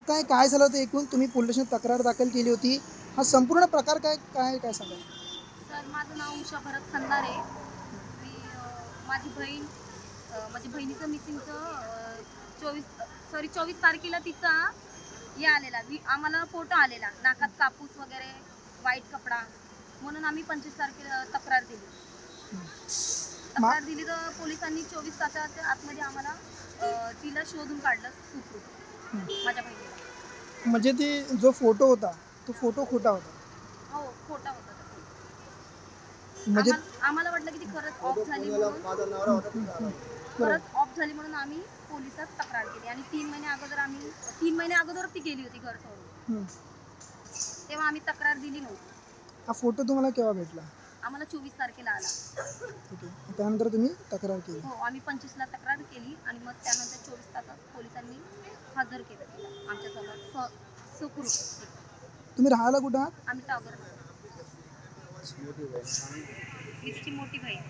काय झालं होतं एकूण? तुम्ही पोलीस स्टेशनात तक्रार दाखल केली होती. हा संपूर्ण प्रकार काय काय काय सांगा? सर माझं नाव उषा भरत खंदारे. मी माझी बहीण माझ्या बहिणीचं मिसिंगचं 24 तारखेला तिचा हे आलेला आम्हाला फोटो आलेला नाकात कापूस वगैरे वाईट कपडा म्हणून आम्ही 25 तारखेला तक्रार दिली. मा तक्रार दिली तर पोलिसांनी 24 तासाच्या आतमध्ये आम्हाला तिला शोधून काढलं सुखरूप माझ्या बहिणीला. म्हणजे ती जो फोटो होता, तो फोटो खोटा होता. हो खोटा होता तो फोटो. म्हणजे आम्हाला वाटलं की ती खरंच ऑफ झाली म्हणून बरोबर. खरंच ऑफ झाली म्हणून आम्ही पोलिसात तक्रार केली आणि 3 महिने अगोदर ती गेली होती घर सोडून. हं. तेव्हा आम्ही तक्रार दिली नव्हती. हा फोटो तुम्हाला केव्हा भेटला? आम्हाला 24 तारखेला आला. ठीक आहे. त्यानंतर तुम्ही तक्रार केली. हो आम्ही 25 ला तक्रार केली आणि मग त्यानंतर 24 तासात पोलिसांनी हजर केलं तिला आमच्यासमोर सुखरूप. तुम्ही राहायला कुठं आहात? आम्ही टागर मी तिची मोठी बहीण.